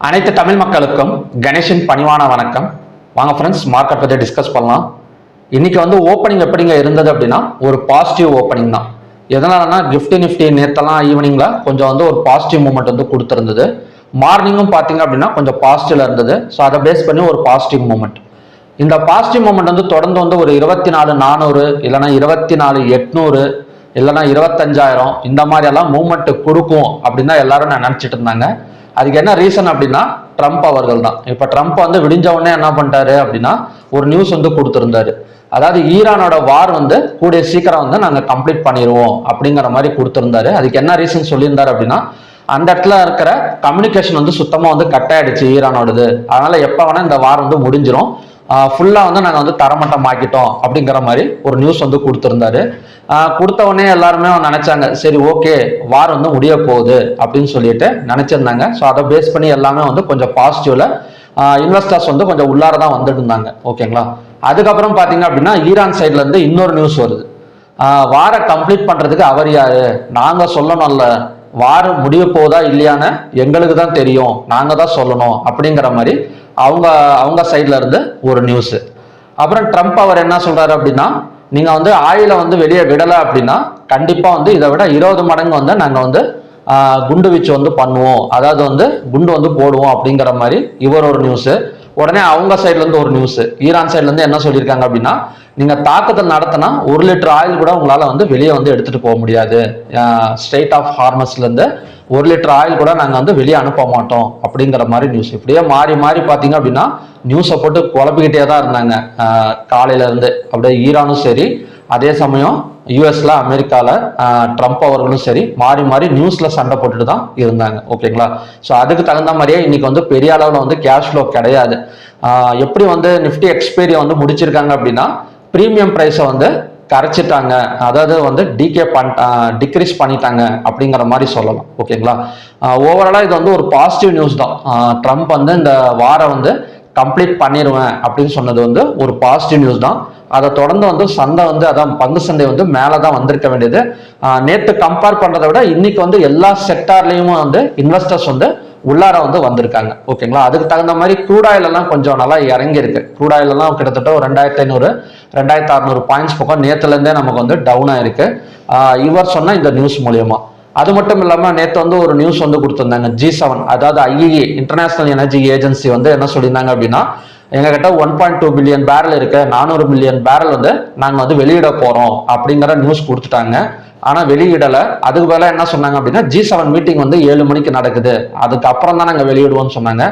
அனைத்து தமிழ் மக்களுக்கும் கணேஷின் பணிவான வணக்கம். வாங்க ஃப்ரெண்ட்ஸ், மார்க்கெட் பற்றி டிஸ்கஸ் பண்ணலாம். இன்னைக்கு வந்து ஓப்பனிங் எப்படிங்க இருந்தது அப்படின்னா ஒரு பாசிட்டிவ் ஓப்பனிங் தான். எதனாலனா நிஃப்டி நேற்றெல்லாம் ஈவினிங்கில் கொஞ்சம் வந்து ஒரு பாசிட்டிவ் மூமெண்ட் வந்து கொடுத்துருந்தது. மார்னிங்கும் பார்த்தீங்க அப்படின்னா கொஞ்சம் பாசிட்டிவ்ல இருந்தது. ஸோ அதை பேஸ் பண்ணி ஒரு பாசிட்டிவ் மூமெண்ட். இந்த பாசிட்டிவ் மூமெண்ட் வந்து தொடர்ந்து வந்து ஒரு 24,400 இல்லைன்னா 24,800 இல்லைன்னா 25,000 இந்த மாதிரி எல்லாம் மூமெண்ட் கொடுக்கும் அப்படின்னு தான் எல்லாரும் நான் நினச்சிட்டு இருந்தாங்க. அதுக்கு என்ன ரீசன் அப்படின்னா ட்ரம்ப் அவர்கள் தான். இப்போ ட்ரம்ப் வந்து விடிஞ்ச உடனே என்ன பண்ணிட்டாரு அப்படின்னா ஒரு நியூஸ் வந்து கொடுத்துருந்தாரு. அதாவது ஈரானோட வார் வந்து கூடிய சீக்கிரம் வந்து நாங்கள் கம்ப்ளீட் பண்ணிடுவோம் அப்படிங்கிற மாதிரி கொடுத்துருந்தாரு. அதுக்கு என்ன ரீசன் சொல்லியிருந்தாரு அப்படின்னா அந்த இடத்துல இருக்கிற கம்யூனிகேஷன் வந்து சுத்தமாக வந்து கட் ஆயிடுச்சு ஈரானோடது. அதனால எப்போ வேணா இந்த வார் வந்து முடிஞ்சிடும், ஃபுல்லாக வந்து நாங்கள் வந்து தரமட்டம் ஆக்கிட்டோம் அப்படிங்கிற மாதிரி ஒரு நியூஸ் வந்து கொடுத்துருந்தாரு. கொடுத்த உடனே எல்லாருமே நினைச்சாங்க சரி ஓகே வார் வந்து முடிய போகுது அப்படின்னு சொல்லிட்டு நினைச்சிருந்தாங்க. ஸோ அதை பேஸ் பண்ணி எல்லாமே வந்து கொஞ்சம் பாசிட்டிவ்ல இன்வெஸ்டர்ஸ் வந்து கொஞ்சம் உள்ளார தான் வந்துட்டு இருந்தாங்க. ஓகேங்களா. அதுக்கப்புறம் பார்த்தீங்க அப்படின்னா ஈரான் சைட்ல இருந்து இன்னொரு நியூஸ் வருது. வாரை கம்ப்ளீட் பண்றதுக்கு அவர் யாரு, நாங்க சொல்லணும்ல, வார் முடிய போதா இல்லையான்னு எங்களுக்கு தான் தெரியும், நாங்க தான் சொல்லணும் அப்படிங்கிற மாதிரி அவங்க சைட்ல இருந்து ஒரு நியூஸ். அப்புறம் ட்ரம்ப் அவர் என்ன சொல்றாரு அப்படின்னா நீங்க வந்து ஆயில வந்து வெளியே விடலை அப்படின்னா கண்டிப்பா வந்து இதை விட 20 மடங்கு வந்து நாங்க வந்து குண்டு வீச்சு வந்து பண்ணுவோம், அதாவது வந்து குண்டு வந்து போடுவோம் அப்படிங்கிற மாதிரி இவர் ஒரு நியூஸ். உடனே அவங்க சைட்ல இருந்து ஒரு நியூஸ், ஈரான் சைட்ல இருந்து என்ன சொல்லியிருக்காங்க அப்படின்னா நீங்க தாக்குதல் நடத்தினா 1 லிட்டர் ஆயில் கூட உங்களால வந்து வெளியே வந்து எடுத்துட்டு போக முடியாது, ஸ்ட்ரெயிட் ஆஃப் ஹார்மஸ்ல இருந்து 1 லிட்டர் ஆயில் கூட நாங்க வந்து வெளியே அனுப்ப மாட்டோம் அப்படிங்கிற மாதிரி நியூஸ். இப்படியே மாறி மாறி பாத்தீங்க அப்படின்னா நியூஸை போட்டு குழப்பிக்கிட்டே தான் இருந்தாங்க காலையில இருந்து. அப்படியே ஈரானும் சரி, அதே சமயம் யூஎஸ்ல அமெரிக்கால ட்ரம்ப் அவர்களும் சரி மாறி மாறி நியூஸ்ல சண்டை போட்டுட்டு தான் இருந்தாங்க. ஓகேங்களா. ஸோ அதுக்கு தகுந்த மாதிரியே இன்னைக்கு வந்து பெரிய அளவில் வந்து கேஷ் ஃப்ளோ கிடையாது. எப்படி வந்து நிஃப்டி எக்ஸ்பைரியை வந்து முடிச்சிருக்காங்க அப்படின்னா ப்ரீமியம் ப்ரைஸை வந்து கரைச்சிட்டாங்க, அதாவது வந்து டிக்ரீஸ் பண்ணிட்டாங்க அப்படிங்கிற மாதிரி சொல்லலாம். ஓகேங்களா. ஓவராலா இது வந்து ஒரு பாசிட்டிவ் நியூஸ் தான். ட்ரம்ப் வந்து இந்த வாரம் வந்து கம்ப்ளீட் பண்ணிடுவேன் அப்படின்னு சொன்னது வந்து ஒரு பாசிட்டிவ் நியூஸ் தான். அதை தொடர்ந்து வந்து சந்தை வந்து அதான் பங்கு சந்தை வந்து மேலதான் வந்திருக்க வேண்டியது. நேற்று கம்பேர் பண்றதை விட இன்னைக்கு வந்து எல்லா செக்டார்லயும் வந்து இன்வெஸ்டர்ஸ் வந்து உள்ளார வந்து வந்திருக்காங்க. ஓகேங்களா. அதுக்கு தகுந்த மாதிரி க்ரூட் ஆயில் எல்லாம் கொஞ்சம் நல்லா இறங்கி இருக்கு. க்ரூட் ஆயில் எல்லாம் கிட்டத்தட்ட ஒரு 2,500 2,600 பாயிண்ட்ஸ் பக்கம் நேத்துல இருந்தே நமக்கு வந்து டவுன் ஆயிருக்கு இவர் சொன்ன இந்த நியூஸ் மூலியமா. அது மட்டும் இல்லாம நேற்று வந்து ஒரு நியூஸ் வந்து கொடுத்திருந்தாங்க G7, அதாவது IEA இன்டர்நேஷனல் எனர்ஜி ஏஜென்சி வந்து என்ன சொல்லியிருந்தாங்க அப்படின்னா எங்ககிட்ட 1.2 பில்லியன் பேரல் இருக்கு, 400 மில்லியன் பேரல் வந்து நாங்க வந்து வெளியிட போறோம் அப்படிங்கிற நியூஸ் கொடுத்துட்டாங்க. ஆனா வெளியிடல. அதுக்கு பதிலா என்ன சொன்னாங்க அப்படின்னா G7 மீட்டிங் வந்து 7 மணிக்கு நடக்குது, அதுக்கப்புறம் தான் நாங்க வெளியிடுவோம்னு சொன்னாங்க.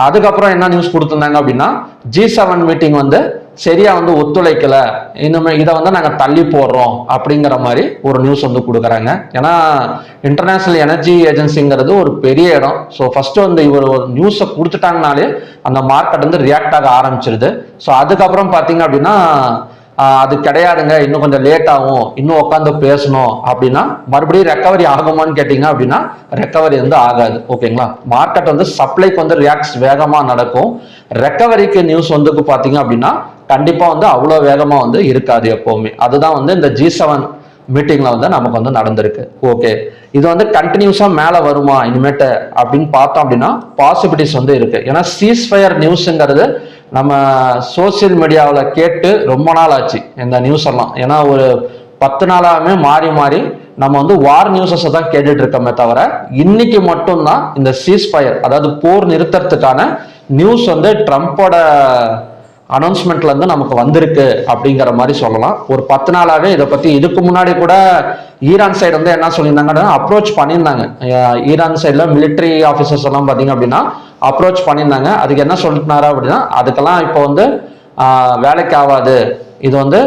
அதுக்கப்புறம் என்ன நியூஸ் கொடுத்திருந்தாங்க அப்படின்னா G7 மீட்டிங் வந்து சரியா வந்து ஒத்துழைக்கல, இனிமே இதை வந்து நாங்க தள்ளி போடுறோம் அப்படிங்கிற மாதிரி ஒரு நியூஸ் வந்து கொடுக்குறாங்க. ஏன்னா இன்டர்நேஷனல் எனர்ஜி ஏஜென்சிங்கிறது ஒரு பெரிய இடம். ஸோ ஃபர்ஸ்ட் வந்து இவர் ஒரு நியூஸை கொடுத்துட்டாங்கனாலே அந்த மார்க்கெட் வந்து ரியாக்ட் ஆக ஆரம்பிச்சிருது. ஸோ அதுக்கப்புறம் பார்த்தீங்க அப்படின்னா அது கிடையாதுங்க, இன்னும் கொஞ்சம் லேட் ஆகும், இன்னும் உட்காந்து பேசணும் அப்படின்னா மறுபடியும் ரெக்கவரி ஆகுமான்னு கேட்டீங்க அப்படின்னா ரெக்கவரி வந்து ஆகாது. ஓகேங்களா. மார்க்கெட் வந்து சப்ளைக்கு வந்து ரியாக்ட்ஸ் வேகமா நடக்கும், ரெக்கவரிக்கு நியூஸ் வந்து பார்த்தீங்க அப்படின்னா கண்டிப்பா வந்து அவ்வளோ வேகமா வந்து இருக்காது எப்பவுமே. அதுதான் வந்து இந்த G7 மீட்டிங்ல வந்து நமக்கு வந்து நடந்திருக்கு. ஓகே, இது வந்து கண்டினியூஸா மேல வருமா இனிமேட்டு அப்படின்னு பார்த்தோம் அப்படின்னா பாசிபிலிட்டிஸ் வந்து இருக்கு. ஏன்னா சீஸ்ஃபயர் நியூஸ்ங்கிறது நம்ம சோசியல் மீடியாவில் கேட்டு ரொம்ப நாள் ஆச்சு இந்த நியூஸ் எல்லாம். ஏன்னா ஒரு 10 நாளாவே மாறி மாறி நம்ம வந்து வார் நியூஸஸ் தான் கேட்டுட்டு இருக்கோமே தவிர இன்னைக்கு மட்டும்தான் இந்த சீஸ்ஃபயர், அதாவது போர் நிறுத்தறதுக்கான நியூஸ் வந்து ட்ரம்ப்போட அனௌன்ஸ்மெண்ட்ல இருந்து நமக்கு வந்திருக்கு அப்படிங்கிற மாதிரி சொல்லலாம். ஒரு 10 நாளாவே இதை பத்தி இதுக்கு முன்னாடி கூட ஈரான் சைடு வந்து என்ன சொல்லியிருந்தாங்கன்னா அப்ரோச் பண்ணியிருந்தாங்க. ஈரான் சைட்ல மிலிட்ரி ஆஃபீஸர்ஸ் எல்லாம் பார்த்தீங்க அப்படின்னா அப்ரோச் பண்ணியிருந்தாங்க. அதுக்கு என்ன சொல்லினாரு அப்படின்னா அதுக்கெல்லாம் இப்போ வந்து வேலைக்கு ஆகாது, இது வந்து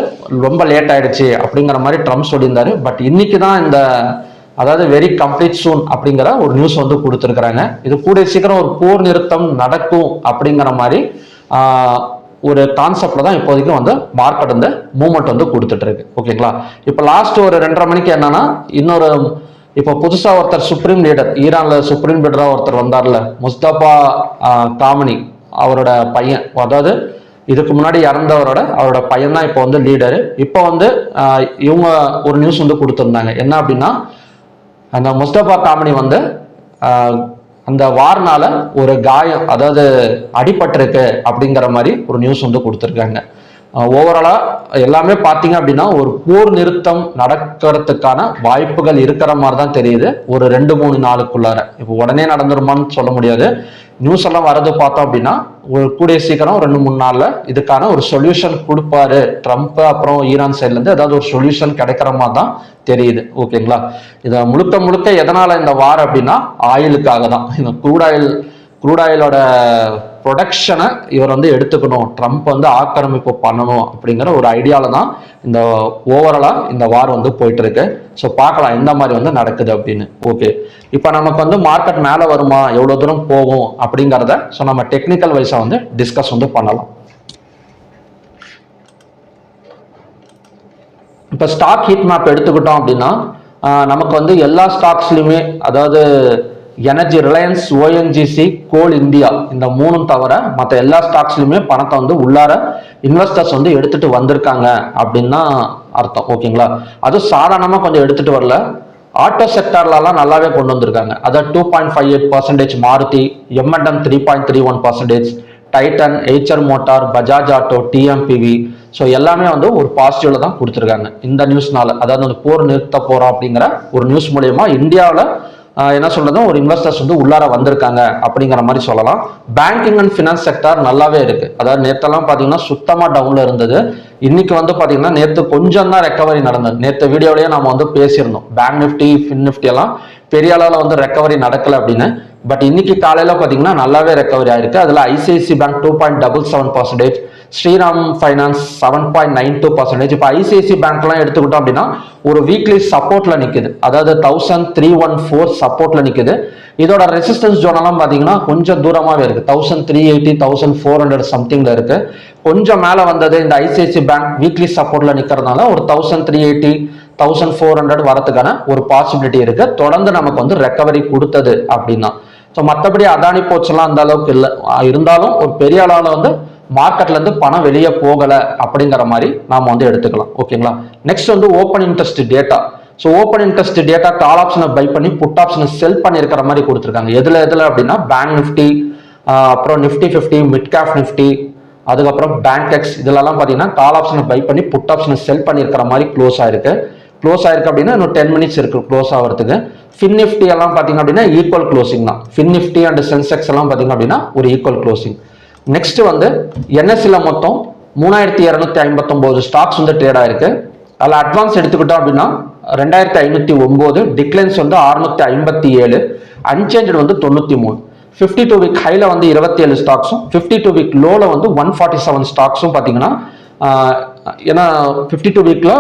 ரொம்ப லேட் ஆயிடுச்சு அப்படிங்கிற மாதிரி ட்ரம்ப் சொல்லியிருந்தாரு. பட் இன்னைக்கு தான் இந்த அதாவது வெரி கம்ப்ளீட் சூன் அப்படிங்கிற ஒரு நியூஸ் வந்து கொடுத்துருக்குறாங்க. இது கூடிய சீக்கிரம் ஒரு போர் நிறுத்தம் நடக்கும் அப்படிங்கிற மாதிரி ஒரு கான்செப்ட்ல தான் இப்போதைக்கு வந்து மார்க்கெட் வந்து மூவ்மெண்ட் வந்து கொடுத்துட்டு இருக்கு. ஓகேங்களா. இப்போ லாஸ்ட் ஒரு 2:30 மணிக்கு என்னன்னா இன்னொரு இப்போ புதுசா ஒருத்தர் சுப்ரீம் லீடர், ஈரான்ல சுப்ரீம் லீடரா ஒருத்தர் வந்தார்ல, முஸ்தபா காமனி, அவரோட பையன், அதாவது இதுக்கு முன்னாடி அவரோட பையன் தான் இப்போ வந்து லீடரு. இப்போ வந்து இவங்க ஒரு நியூஸ் வந்து கொடுத்துருந்தாங்க. என்ன அப்படின்னா அந்த முஸ்தபா காமனி வந்து அந்த வார்னால ஒரு காயம், அதாவது அடிபட்டிருக்கு அப்படிங்கிற மாதிரி ஒரு நியூஸ் வந்து கொடுத்துருக்காங்க. ஓவராலா எல்லாமே பார்த்தீங்க அப்படின்னா ஒரு போர் நிறுத்தம் நடக்கிறதுக்கான வாய்ப்புகள் இருக்கிற மாதிரி தான் தெரியுது ஒரு 2-3 நாளுக்குள்ளார. இப்போ உடனே நடந்துருமான்னு சொல்ல முடியாது. நியூஸ் எல்லாம் வரது பார்த்தோம் அப்படின்னா ஒரு கூடிய சீக்கிரம் 2-3 நாள்ல இதுக்கான ஒரு சொல்யூஷன் கொடுப்பாரு ட்ரம்ப். அப்புறம் ஈரான் சைட்ல இருந்து ஏதாவது ஒரு சொல்யூஷன் கிடைக்கிற மாதிரி தான் தெரியுது. ஓகேங்களா, இதை முழுக்க முழுக்க எதனால இந்த வார் அப்படின்னா ஆயிலுக்காக தான். இந்த க்ரூட் ஆயிலோட ப்ரொடக்ஷனை இவர் வந்து எடுத்துக்கணும், ட்ரம்ப் வந்து ஆக்கிரமிப்பு பண்ணணும் அப்படிங்கிற ஒரு ஐடியால தான் இந்த ஓவராலா இந்த வார் வந்து போயிட்டு இருக்கு. ஸோ பார்க்கலாம் எந்த மாதிரி வந்து நடக்குது அப்படின்னு. ஓகே, இப்போ நமக்கு வந்து மார்க்கெட் மேலே வருமா, எவ்வளோ தூரம் போகும் அப்படிங்கிறத ஸோ நம்ம டெக்னிக்கல் வைஸா வந்து டிஸ்கஸ் வந்து பண்ணலாம். இப்போ ஸ்டாக் ஹீட் மேப் எடுத்துக்கிட்டோம் அப்படின்னா நமக்கு வந்து எல்லா ஸ்டாக்ஸ்லையுமே, அதாவது எனர்ஜி, ரிலையன்ஸ், ஓஎன்ஜிசி, கோல் இந்தியா, இந்த 3 தவிர மற்ற எல்லா ஸ்டாக்ஸ்லையுமே பணத்தை வந்து உள்ளார இன்வெஸ்டர்ஸ் வந்து எடுத்துட்டு வந்திருக்காங்க அப்படின்னு தான் அர்த்தம். ஓகேங்களா, அதுவும் சாதாரணமாக கொஞ்சம் எடுத்துட்டு வரல. ஆட்டோ செக்டார்லாம் நல்லாவே கொண்டு வந்திருக்காங்க. அதாவது 2.58% Maruti, M&M 3.31%, Titan, Eicher motor, Bajaj auto, TMPV, so எல்லாமே வந்து ஒரு பாசிட்டிவ்ல தான் கொடுத்துருக்காங்க இந்த நியூஸ்னால. அதாவது அந்த போர் நிறுத்த போறோம் அப்படிங்கிற ஒரு நியூஸ் மூலயமா இந்தியாவில் என்ன சொல்றது, ஒரு இன்வெஸ்டர்ஸ் வந்து உள்ளார வந்திருக்காங்க அப்படிங்கிற மாதிரி சொல்லலாம். பேங்கிங் அண்ட் ஃபினான்ஸ் செக்டார் நல்லாவே இருக்கு. அதாவது நேற்றெல்லாம் பார்த்தீங்கன்னா சுத்தமா டவுன்ல இருந்தது. இன்னைக்கு வந்து பார்த்தீங்கன்னா நேற்று கொஞ்சம் தான் ரெக்கவரி நடந்தது. நேற்று வீடியோலயே நம்ம வந்து பேசியிருந்தோம், பேங்க் நிஃப்டி, ஃபின் நிஃப்டி எல்லாம் பெரிய அளவில் வந்து ரெக்கவரி நடக்கல அப்படின்னு. பட் இன்னைக்கு காலையில பார்த்தீங்கன்னா நல்லாவே ரெக்கவரி ஆயிருக்கு. அதுல ஐசிஐசி பேங்க் 2.77%, ஸ்ரீராம் ஃபைனான்ஸ் 7.92%. இப்போ ஐசிஐசி பேங்க்லாம் எடுத்துக்கிட்டோம் அப்படின்னா ஒரு வீக்லி சப்போர்ட்ல நிக்குது, அதாவது 1314 சப்போர்ட்ல நிக்குது. இதோட ரெசிஸ்டன்ஸ் ஜோன் எல்லாம் பாத்தீங்கன்னா கொஞ்சம் தூரமாவே இருக்கு, 1380, 1400 சம்திங்ல இருக்கு. கொஞ்சம் மேல வந்தது இந்த ஐசிஐசி பேங்க் வீக்லி சப்போர்ட்ல நிக்கிறதுனால ஒரு 1380, 1400 வரதுக்கான ஒரு பாசிபிலிட்டி இருக்கு. தொடர்ந்து நமக்கு வந்து ரெக்கவரி கொடுத்தது அப்படின்னா. ஸோ மற்றபடி அதானி போச்செல்லாம் அந்த அளவுக்கு இல்லை, இருந்தாலும் ஒரு பெரிய அளவில் வந்து மார்க்கெட்ல இருந்து பணம் வெளியே போகல அப்படிங்கிற மாதிரி நாம வந்து எடுத்துக்கலாம். ஓகேங்களா, நெக்ஸ்ட் வந்து open interest data. So open interest data call ஆப்ஷனை பை பண்ணி புட் ஆப்ஷனை செல் பண்ணியிருக்கிற மாதிரி கொடுத்துருக்காங்க. எதுல அப்படின்னா பேங்க் நிஃப்டி, அப்புறம் நிஃப்டி 50, மிட் கேப் நிஃப்டி, அதுக்கப்புறம் பேங்க் எக்ஸ், இதுலலாம் பார்த்தீங்கன்னா கால் ஆப்ஷனை பை பண்ணி புட் ஆப்ஷனை செல் பண்ணியிருக்கிற மாதிரி க்ளோஸ் ஆயிருக்கு அப்படின்னா இன்னும் 10 மினிட்ஸ் இருக்கு க்ளோஸ் ஆகிறதுக்கு. ஃபின் நிஃப்டி எல்லாம் பார்த்தீங்க அப்படின்னா ஈக்குவல் க்ளோசிங் தான். ஃபின் நிஃப்டி அண்ட் சென்செக்ஸ் எல்லாம் பார்த்தீங்க அப்படின்னா ஒரு ஈக்குவல் க்ளோசிங். நெக்ஸ்ட் வந்து என்எஸ்சில மொத்தம் 3259 ஸ்டாக்ஸ் வந்து ட்ரேட் ஆயிருக்கு. அதில் அட்வான்ஸ் எடுத்துக்கிட்டோம் அப்படின்னா 2509, டிக்ளைன்ஸ் வந்து 657, அன்சேஞ்சு வந்து 93. 52 வீக் ஹைல வந்து 27 ஸ்டாக்ஸும் 52 வீக் லோல வந்து 147 ஸ்டாக்ஸும் பார்த்தீங்கன்னா, ஏன்னா 52 வீக்ல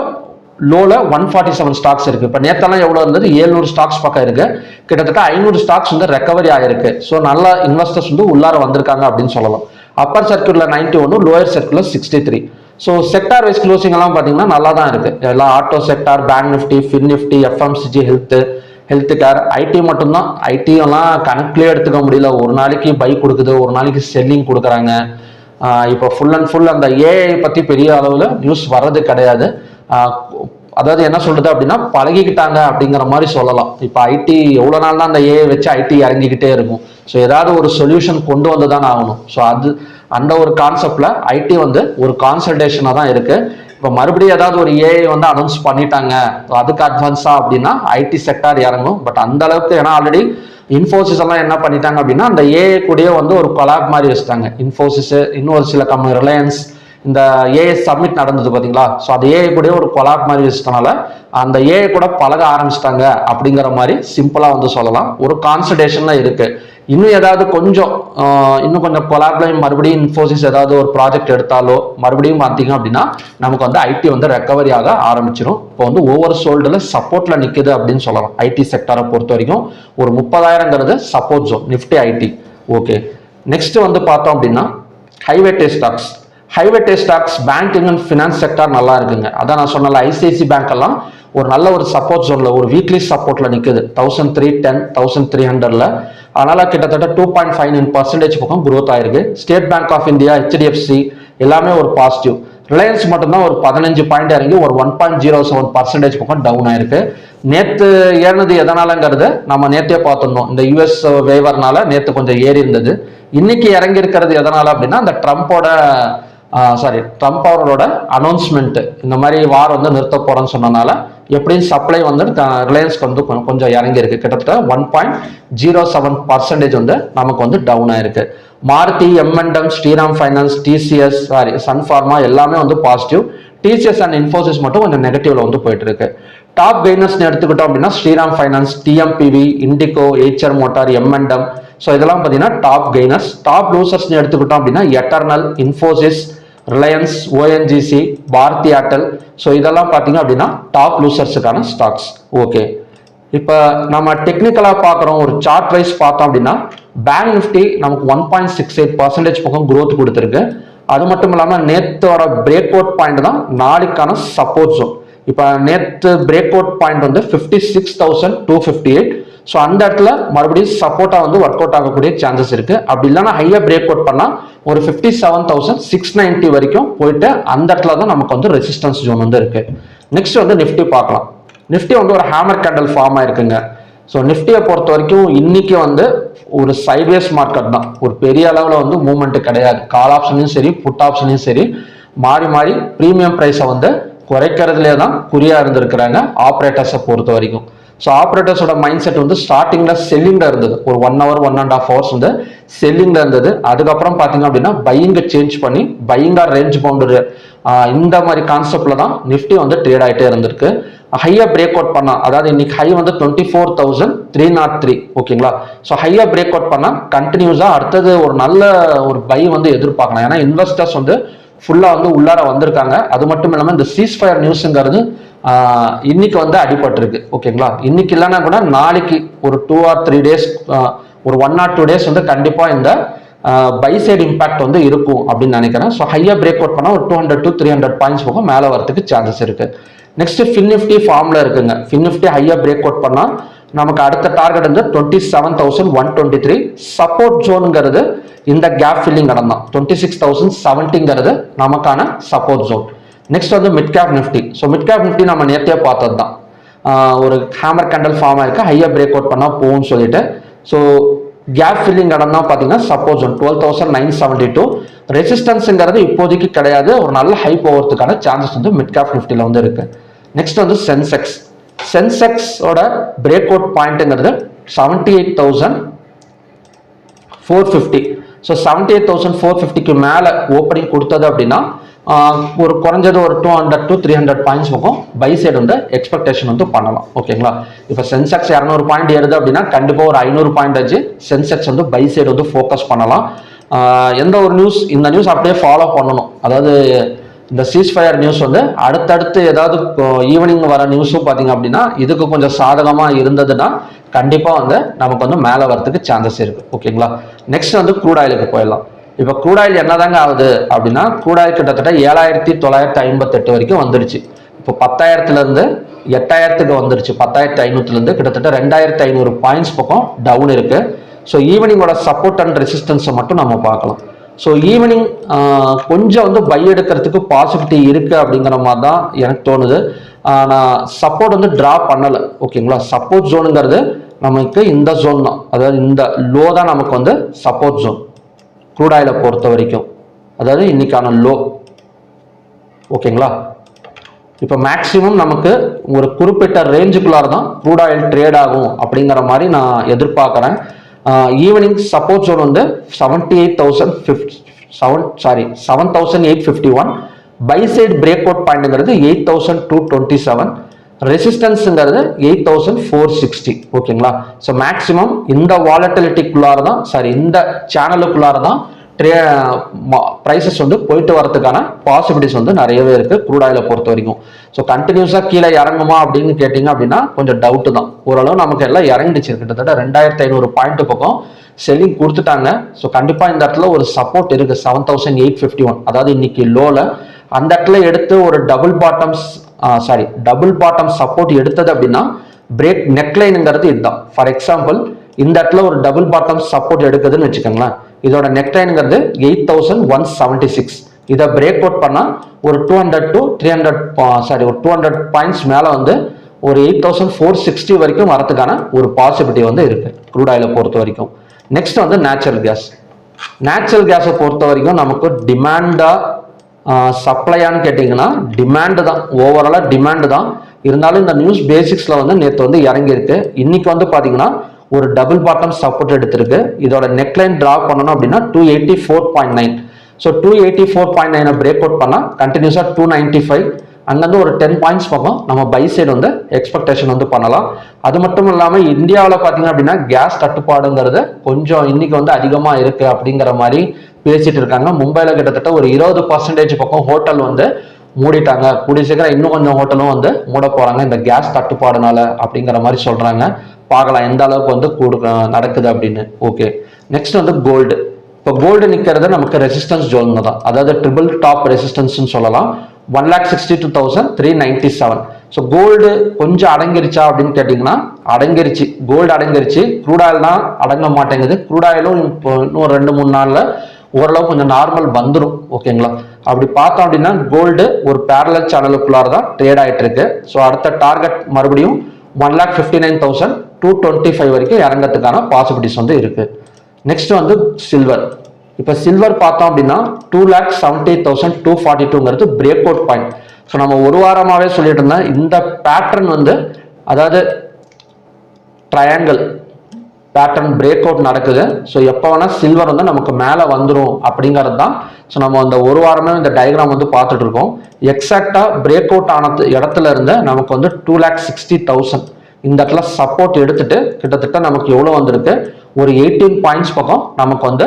லோல 147 ஸ்டாக்ஸ் இருக்கு. இப்போ நேத்தெல்லாம் எவ்வளவு இருந்தது, 700 ஸ்டாக்ஸ் பக்கம் இருக்கு. கிட்டத்தட்ட 500 ஸ்டாக்ஸ் வந்து ரெக்கவரி ஆயிருக்கு. ஸோ நல்ல இன்வெஸ்டர்ஸ் வந்து உள்ளார வந்திருக்காங்க அப்படின்னு சொல்லலாம். அப்பர் சர்க்கியூட்ல 91, லோயர் சர்க்கியூட்ல 63. ஸோ செக்டார் வைஸ் க்ளோசிங் எல்லாம் பார்த்தீங்கன்னா நல்லா தான் இருக்கு. எல்லாம் auto sector, bank Nifty, fin Nifty, FMCG, health care, IT மட்டும்தான். ஐடி எல்லாம் கணக்குலேயே எடுத்துக்க முடியல. ஒரு நாளைக்கு பை கொடுக்குது, ஒரு நாளைக்கு செல்லிங் கொடுக்குறாங்க. இப்போ ஃபுல் அண்ட் ஃபுல் அந்த ஏஐ பத்தி பெரிய அளவில் நியூஸ் வர்றது கிடையாது. அதாவது என்ன சொல்றது அப்படின்னா பழகிக்கிட்டாங்க அப்படிங்கிற மாதிரி சொல்லலாம். இப்போ ஐடி எவ்வளோ நாள் தான் அந்த ஏஐ வச்சு ஐடி இறங்கிக்கிட்டே இருக்கும். ஸோ ஏதாவது ஒரு சொல்யூஷன் கொண்டு வந்து தான் ஆகணும். ஸோ அந்த ஒரு கான்செப்ட்ல ஐடி வந்து ஒரு கான்சல்டேஷனாக தான் இருக்கு. இப்போ மறுபடியும் ஏதாவது ஒரு ஏஐ வந்து அனௌன்ஸ் பண்ணிட்டாங்க, அதுக்கு அட்வான்ஸா அப்படின்னா ஐடி செக்டார் இறங்கும். பட் அந்த அளவுக்கு, ஏன்னா ஆல்ரெடி இன்ஃபோசிஸ் எல்லாம் என்ன பண்ணிட்டாங்க அப்படின்னா அந்த ஏஐ கூடயே வந்து ஒரு கொலாப் மாதிரி வச்சுட்டாங்க. இன்ஃபோசிஸ், இன்னும் ஒரு சில கம்பெனி, ரிலையன்ஸ், இந்த ஏஐ சப்மிட் நடந்தது பார்த்தீங்களா, ஸோ அது ஏஐ கூட ஒரு கொலாப் மாதிரி வச்சுட்டனால அந்த ஏஐ கூட பழக ஆரம்பிச்சிட்டாங்க அப்படிங்கிற மாதிரி சிம்பிளா வந்து சொல்லலாம். ஒரு கான்சல்டேஷன்ல இருக்கு. இன்னும் ஏதாவது இன்னும் கொஞ்சம் கொலாப்லையும் மறுபடியும் இன்ஃபோசிஸ் ஏதாவது ஒரு ப்ராஜெக்ட் எடுத்தாலோ மறுபடியும் பார்த்தீங்க அப்படின்னா நமக்கு வந்து ஐடி வந்து ரெக்கவரி ஆக ஆரம்பிச்சிடும். இப்போ வந்து ஓவர் சோல்டுல சப்போர்ட்ல நிக்குது அப்படின்னு சொல்லலாம். ஐடி செக்டரை பொறுத்த வரைக்கும் ஒரு 30,000ங்கிறது support zone Nifty IT. Okay, next வந்து பார்த்தோம் அப்படின்னா heavyweight stocks, banking and finance sector நல்லா இருக்குங்க. அதான் நான் சொன்னல, ஐசிஐசி பேங்க் எல்லாம் ஒரு நல்ல ஒரு சப்போர்ட் ஜோன்ல, ஒரு வீக்லி சப்போர்ட்ல நிக்குது 1310, 1300ல. அதனால கிட்டத்தட்ட 2.59% பக்கம் குரோத் ஆயிருக்கு. State Bank of India, HDFC எல்லாமே ஒரு பாசிட்டிவ். ரிலையன்ஸ் மட்டும்தான் ஒரு 15 பாயிண்ட் இறங்கி ஒரு 1.07% பக்கம் டவுன் ஆயிருக்கு. நேற்று ஏறினது எதனாலங்கிறது நம்ம நேற்றே பார்த்துருந்தோம். இந்த யூஎஸ் வேவர்னால நேற்று கொஞ்சம் ஏறி இருந்தது. இன்னைக்கு இறங்கி இருக்கிறது எதனால அப்படின்னா அந்த ட்ரம்ப் அவரோட அனௌன்ஸ்மெண்ட் இந்த மாதிரி வார் வந்து நிறுத்த போறோம்னு சொன்னனால எப்படியும் சப்ளை வந்து ரிலையன்ஸ்க்கு வந்து கொஞ்சம் இறங்கி இருக்கு. கிட்டத்தட்ட 1.07% வந்து நமக்கு வந்து டவுன் ஆயிருக்கு. Maruti, M and M, Shriram finance, TCS, Sun Pharma எல்லாமே வந்து பாசிட்டிவ். டிசிஎஸ் அண்ட் இன்ஃபோசிஸ் மட்டும் கொஞ்சம் நெகட்டிவ்ல வந்து போயிட்டு இருக்கு. டாப் கெய்னர்ஸ் எடுத்துக்கிட்டோம் அப்படின்னா Shriram finance, TMPV, IndiGo, Eicher motor, எம்என்டம். ஸோ இதெல்லாம் பார்த்தீங்கன்னா டாப் கெய்னர்ஸ். டாப் லூசர்ஸ் எடுத்துக்கிட்டோம் அப்படின்னா எட்டர்னல், இன்ஃபோசிஸ், ரிலையன்ஸ், ஓஎன்ஜிசி, பாரதி ஏர்டெல். ஸோ இதெல்லாம் பார்த்தீங்க அப்படின்னா டாப் லூசர்ஸுக்கான ஸ்டாக்ஸ். ஓகே, இப்போ நம்ம டெக்னிக்கலாக பார்க்குறோம். ஒரு சார்ட் வைஸ் பார்த்தோம் அப்படின்னா பேங்க் நிஃப்டி நமக்கு 1.68% பக்கம் growth கொடுத்துருக்கு. அது மட்டும் இல்லாமல் நேத்தோட பிரேக் அவுட் பாயிண்ட் தான் நாளைக்கான சப்போர்ட் ஜோன். இப்போ நேற்று பிரேக் அவுட் பாயிண்ட் வந்து 56,258. ஸோ அந்த இடத்துல மறுபடியும் சப்போர்ட்டாக வந்து ஒர்க் அவுட் ஆகக்கூடிய சான்சஸ் இருக்கு. அப்படி இல்லைன்னா ஹையாக பிரேக் அவுட் பண்ணால் ஒரு 57,690 வரைக்கும் போயிட்டு அந்த இடத்துல தான் நமக்கு வந்து ரெசிஸ்டன்ஸ் ஜோன் வந்து இருக்கு. நெக்ஸ்ட் வந்து நிஃப்டி பார்க்கலாம். நிஃப்டி வந்து ஒரு ஹேமர் கேண்டல் ஃபார்ம் ஆயிருக்குங்க. ஸோ நிஃப்டியை பொறுத்த வரைக்கும் இன்னைக்கு வந்து ஒரு சைட்வேஸ் மார்க்கெட் தான். ஒரு பெரிய அளவில் வந்து மூவ்மெண்ட் கிடையாது. கால் ஆப்ஷனையும் சரி புட் ஆப்ஷனையும் சரி மாறி மாறி ப்ரீமியம் ப்ரைஸை வந்து குறைக்கிறதுலே தான் குறியா இருந்திருக்கிறாங்க ஆப்ரேட்டர்ஸை பொறுத்த வரைக்கும். ஸோ ஆப்ரேட்டர்ஸோட மைண்ட் செட் வந்து ஸ்டார்டிங்ல செல்லிங்ல இருந்தது. ஒரு 1 hour 1.5 hours வந்து செல்லிங்ல இருந்தது. அதுக்கப்புறம் பார்த்தீங்க அப்படின்னா பையிங்கை சேஞ்ச் பண்ணி பையிங்கா ரேஞ்ச் பவுண்டர் இந்த மாதிரி கான்செப்ட்ல தான் நிஃப்டி வந்து ட்ரேட் ஆகிட்டே இருந்திருக்கு. ஹையா பிரேக் அவுட் பண்ணா, அதாவது இன்னைக்கு ஹை வந்து 24,303. ஓகேங்களா? ஸோ ஹையா பிரேக் அவுட் பண்ணா கண்டினியூஸா அடுத்தது ஒரு நல்ல ஒரு பை வந்து எதிர்பார்க்கலாம். ஏன்னா இன்வெஸ்டர்ஸ் வந்து ஃபுல்லா வந்து உள்ளார வந்திருக்காங்க. அது மட்டும் இல்லாமல் இந்த சீஸ்ஃபயர் நியூஸுங்கிறது இன்னைக்கு வந்து அடிபட்டிருக்கு. ஓகேங்களா? இன்னைக்கு இல்லைன்னா கூட நாளைக்கு ஒரு 2 or 3 days, ஒரு 1 or 2 days வந்து கண்டிப்பா இந்த பை சைடு இம்பாக்ட் வந்து இருக்கும் அப்படின்னு நினைக்கிறேன். ஸோ ஹையா பிரேக் அவுட் பண்ணா ஒரு 200 to 300 பாயிண்ட்ஸ் போக மேலே வரதுக்கு சான்சஸ் இருக்கு. நெக்ஸ்ட் ஃபின் நிஃப்டி ஃபார்ம்ல இருக்குங்க. ஃபின் நிஃப்டி ஹையா பிரேக் அவுட் பண்ணா நமக்கு அடுத்த டார்கெட் வந்து 27,123. சப்போர்ட் ஜோனுங்கிறது இந்த கேப் ஃபில்லிங் இடம் தான். 26,070ங்கிறது நமக்கான சப்போர்ட் ஜோன். நெக்ஸ்ட் வந்து mid cap Nifty. So mid cap Nifty நம்ம நேற்றே பார்த்தது தான். ஒரு ஹேமர் கேண்டல் ஃபார்ம் ஆயிருக்கு. ஹையா பிரேக் அவுட் பண்ணா போகும்னு சொல்லிட்டு. ஸோ கேப் ஃபில்லிங் இடம் தான் பார்த்தீங்கன்னா சப்போர்ட் ஜோன் 12,972. ரெசிஸ்டன்ஸுங்கிறது இப்போதைக்கு கிடையாது. ஒரு நல்ல ஹை போகிறதுக்கான சான்சஸ் வந்து மிட் கேப் நிஃப்டியில் வந்து இருக்கு. நெக்ஸ்ட் வந்து சென்செக்ஸ். சென்செக்ஸோட பிரேக் அவுட் பாயிண்ட்ங்கிறது 78,450. ஸோ 78,450க்கு மேலே ஓப்பனிங் கொடுத்தது அப்படின்னா ஒரு குறைஞ்சது ஒரு 200 to 300 பாயிண்ட்ஸ் பக்கம் பை சைடு வந்து எக்ஸ்பெக்டேஷன் வந்து பண்ணலாம். ஓகேங்களா? இப்போ சென்செக்ஸ் 200 பாயிண்ட் ஏறுது அப்படின்னா கண்டிப்பாக ஒரு 500 பாயிண்ட் வச்சு சென்செக்ஸ் வந்து பை சைடு வந்து ஃபோக்கஸ் பண்ணலாம். எந்த ஒரு நியூஸ், இந்த நியூஸ் அப்படியே ஃபாலோ பண்ணணும். அதாவது இந்த சீஸ்ஃபயர் நியூஸ் வந்து அடுத்தடுத்து ஏதாவது ஈவினிங் வர நியூஸும் பார்த்தீங்க அப்படின்னா இதுக்கு கொஞ்சம் சாதகமாக இருந்ததுன்னா கண்டிப்பாக வந்து நமக்கு வந்து மேலே வரதுக்கு சான்சஸ் இருக்கு. ஓகேங்களா? நெக்ஸ்ட் வந்து க்ரூட் ஆயிலுக்கு போயிடலாம். இப்போ க்ரூட் ஆயில் என்னதாங்க ஆகுது அப்படின்னா க்ரூட் ஆயில் கிட்டத்தட்ட 7,958 வரைக்கும் வந்துருச்சு. இப்போ 10,000லேருந்து 8,000க்கு வந்துருச்சு. 10,500லேருந்து கிட்டத்தட்ட 2,500 பாயிண்ட்ஸ் பக்கம் டவுன் இருக்கு. ஸோ ஈவினிங்கோட சப்போர்ட் அண்ட் ரெசிஸ்டன்ஸை மட்டும் நம்ம பார்க்கலாம். ஸோ ஈவினிங் கொஞ்சம் வந்து பை எடுக்கிறதுக்கு பாசிபிலிட்டி இருக்கு அப்படிங்கிற மாதிரி தான் எனக்கு தோணுது. நான் சப்போர்ட் வந்து டிரா பண்ணலை. ஓகேங்களா? சப்போர்ட் ஜோனுங்கிறது நமக்கு இந்த ஜோன் தான். அதாவது இந்த லோ தான் நமக்கு வந்து சப்போர்ட் ஜோன் க்ரூட் ஆயிலை பொறுத்த வரைக்கும். அதாவது இன்னைக்கான லோ. ஓகேங்களா? இப்போ மேக்சிமம் நமக்கு ஒரு குறிப்பிட்ட ரேஞ்சுக்குள்ளார தான் க்ரூட் ஆயில் ட்ரேட் ஆகும் அப்படிங்கிற மாதிரி நான் எதிர்பார்க்குறேன். ஈவினிங் சப்போர்ட் ஜோன் வந்து 7,851. பை சைடு பிரேக் அவுட் பாயிண்ட்ங்கிறது 8,227. ரெசிஸ்டன்ஸுங்கிறது 8,460. ஓகேங்களா? ஸோ மேக்சிமம் இந்த வாலட்டிலிட்டிக்குள்ளார தான், இந்த சேனலுக்குள்ளார தான் ப்ரைஸஸ் வந்து போயிட்டு வரதுக்கான பாசிபிலிட்டிஸ் வந்து நிறையவே இருக்கு க்ரூட் ஆயிலை பொறுத்த வரைக்கும். ஸோ கண்டினியூஸாக கீழே இறங்குமா அப்படின்னு கேட்டிங்க அப்படின்னா கொஞ்சம் டவுட்டு தான். ஓரளவு நமக்கு எல்லாம் இறங்கிடுச்சு. கிட்டத்தட்ட 2,500 பாயிண்ட் பக்கம் செல்லிங் கொடுத்துட்டாங்க. ஸோ கண்டிப்பாக இந்த இடத்துல ஒரு சப்போர்ட் இருக்கு 7,851. அதாவது இன்னைக்கு லோல அந்த இடத்துல எடுத்து ஒரு டபுள் பாட்டம் சப்போர்ட் எடுத்தது அப்படின்னா பிரேக் நெக்லைனுங்கிறது இதுதான். ஃபார் எக்ஸாம்பிள் இந்த இடத்துல ஒரு டபுள் பாட்டம் சப்போர்ட் எடுக்குதுன்னு வச்சுக்கோங்களேன். இதோட நெக்லைனுங்கிறது 8,176. இதை பிரேக் அவுட் பண்ணால் ஒரு 200 to 300 ஒரு 200 பாயிண்ட்ஸ் மேலே வந்து ஒரு 8460 வரைக்கும் வரதுக்கான ஒரு பாசிபிலிட்டி வந்து இருக்கு க்ரூட் ஆயிலை பொறுத்த வரைக்கும். நெக்ஸ்ட் வந்து நேச்சுரல் கேஸை பொறுத்த வரைக்கும் நமக்கு டிமாண்டா சப்ளையான்னு கேட்டிங்கன்னா டிமாண்டு தான், ஓவராலாக டிமாண்டு தான். இருந்தாலும் இந்த நியூஸ் பேசிக்ஸில் வந்து நேற்று வந்து இறங்கியிருக்கு. இன்னைக்கு வந்து பார்த்தீங்கன்னா ஒரு டபுள் பாட்டம் சப்போர்ட் எடுத்திருக்கு. இதோட நெக்லைன் ட்ரா பண்ணணும் அப்படின்னா 284.9. ஸோ 284.9 பிரேக் அவுட் பண்ணால் கண்டினியூஸாக 295 அங்கேருந்து ஒரு 10 பாயிண்ட்ஸ் பக்கம் நம்ம பை சைடு வந்து எக்ஸ்பெக்டேஷன் வந்து பண்ணலாம். அது மட்டும் இல்லாமல் இந்தியாவில் பார்த்தீங்க அப்படின்னா கேஸ் தட்டுப்பாடுங்கிறது கொஞ்சம் இன்னைக்கு வந்து அதிகமாக இருக்கு அப்படிங்கிற மாதிரி பேசிட்டு இருக்காங்க. மும்பையில் கிட்டத்தட்ட ஒரு 20% பக்கம் ஹோட்டல் வந்து மூடிட்டாங்க. கூடிய சீக்கிரம் இன்னும் கொஞ்சம் ஹோட்டலும் வந்து மூட போறாங்க இந்த கேஸ் தட்டுப்பாடுனால அப்படிங்கிற மாதிரி சொல்றாங்க. பார்க்கலாம் எந்த அளவுக்கு வந்து நடக்குது அப்படின்னு. ஓகே, நெக்ஸ்ட் வந்து கோல்டு. இப்போ கோல்டு நிற்கிறது நமக்கு ரெசிஸ்டன்ஸ் ஜோன் தான், அதாவது ட்ரிபிள் டாப் ரெசிஸ்டன்ஸ் சொல்லலாம். 1,62,397. ஸோ கோல்டு கொஞ்சம் அடங்கிருச்சா அப்படின்னு கேட்டிங்கன்னா அடங்கிருச்சு, கோல்டு அடங்கிருச்சு. க்ரூட் ஆயில் தான் அடங்க மாட்டேங்குது. க்ரூட் ஆயிலும் இப்போ இன்னும் 2-3 நாளில் ஓரளவு கொஞ்சம் நார்மல் வந்துடும். ஓகேங்களா, அப்படி பார்த்தோம் அப்படின்னா கோல்டு ஒரு பேரலல் சேனலுக்குள்ளார தான் ட்ரேட் ஆகிட்டு இருக்கு. ஸோ அடுத்த டார்கெட் மறுபடியும் 1,59,225 வரைக்கும் இறங்கிறதுக்கான பாசிபிலிட்டிஸ் வந்து இருக்கு. நெக்ஸ்ட் வந்து சில்வர். இப்போ சில்வர் பார்த்தோம் அப்படின்னா 2,70,242 பிரேக் அவுட் பாயிண்ட். ஸோ நம்ம ஒரு வாரமாகவே சொல்லிட்டு இருந்தோம் இந்த பேட்டர்ன் வந்து, அதாவது ட்ரையாங்கிள் பேட்டர்ன் பிரேக் அவுட் நடக்குது. ஸோ எப்போ வேணால் சில்வர் வந்து நமக்கு மேலே வந்துடும் அப்படிங்கிறது தான். ஸோ நம்ம அந்த ஒரு வாரமே இந்த டயக்ராம் வந்து பார்த்துட்டு இருக்கோம். எக்ஸாக்டாக பிரேக் அவுட் ஆன இடத்துல இருந்து நமக்கு வந்து 2,60,000 இந்த இடத்துல சப்போர்ட் எடுத்துட்டு கிட்டத்தட்ட நமக்கு எவ்வளோ வந்திருக்கு, ஒரு 18 பாயிண்ட்ஸ் பக்கம் நமக்கு வந்து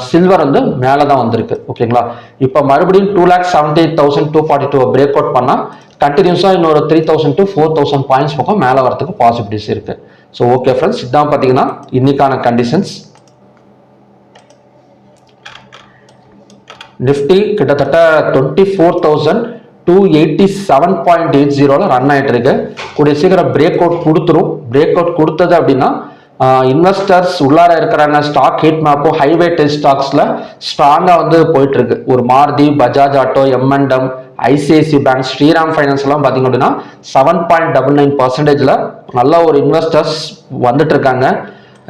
சில்வர் வந்து மேலே தான் வந்திருக்கு. ஓகேங்களா, இப்போ மறுபடியும் 2,78,242 பிரேக் அவுட் பண்ணால் கண்டினியூஸாக இன்னொரு 3,000 to 4,000 பாயிண்ட்ஸ் பக்கம் மேலே வரதுக்கு பாசிபிலிட்டிஸ் இருக்கு. ஸோ ஓகே ஃப்ரெண்ட்ஸ், இதுதான் பார்த்தீங்கன்னா இன்னைக்கான கண்டிஷன்ஸ். நிஃப்டி கிட்டத்தட்ட 24,287.80 ரன் ஆகிட்டு இருக்கு. கூடிய சீக்கிரம் பிரேக் அவுட் கொடுத்துரும். பிரேக் அவுட் கொடுத்தது அப்படின்னா இன்வெஸ்டர்ஸ் உள்ளார இருக்கிறாங்க. ஸ்டாக் ஹீட் மேப்போ ஹைவேட்டேஜ் ஸ்டாக்ஸ்ல ஸ்ட்ராங்கா வந்து போயிட்டு இருக்கு. ஒரு Maruti, Bajaj auto, M&M, ICICI bank, Shriram finance எல்லாம் பார்த்தீங்க அப்படின்னா 7.99% நல்ல ஒரு இன்வெஸ்டர்ஸ் வந்துட்டு இருக்காங்க.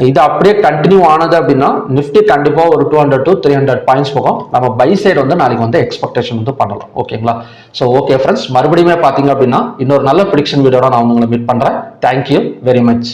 இது அப்படியே கண்டினியூ ஆனது அப்படின்னா நிஃப்டி கண்டிப்பாக ஒரு 200 to 300 பாயிண்ட்ஸ் போகும். நம்ம பை சைடு வந்து நாளைக்கு வந்து எக்ஸ்பெக்டேஷன் வந்து பண்ணலாம். ஓகேங்களா, ஸோ ஓகே ஃப்ரெண்ட்ஸ், மறுபடியும் பார்த்தீங்க அப்படின்னா இன்னொரு நல்ல ப்ரிடிக்ஷன் வீடியோட நான் உங்களை மீட் பண்ணுறேன். Thank you very much.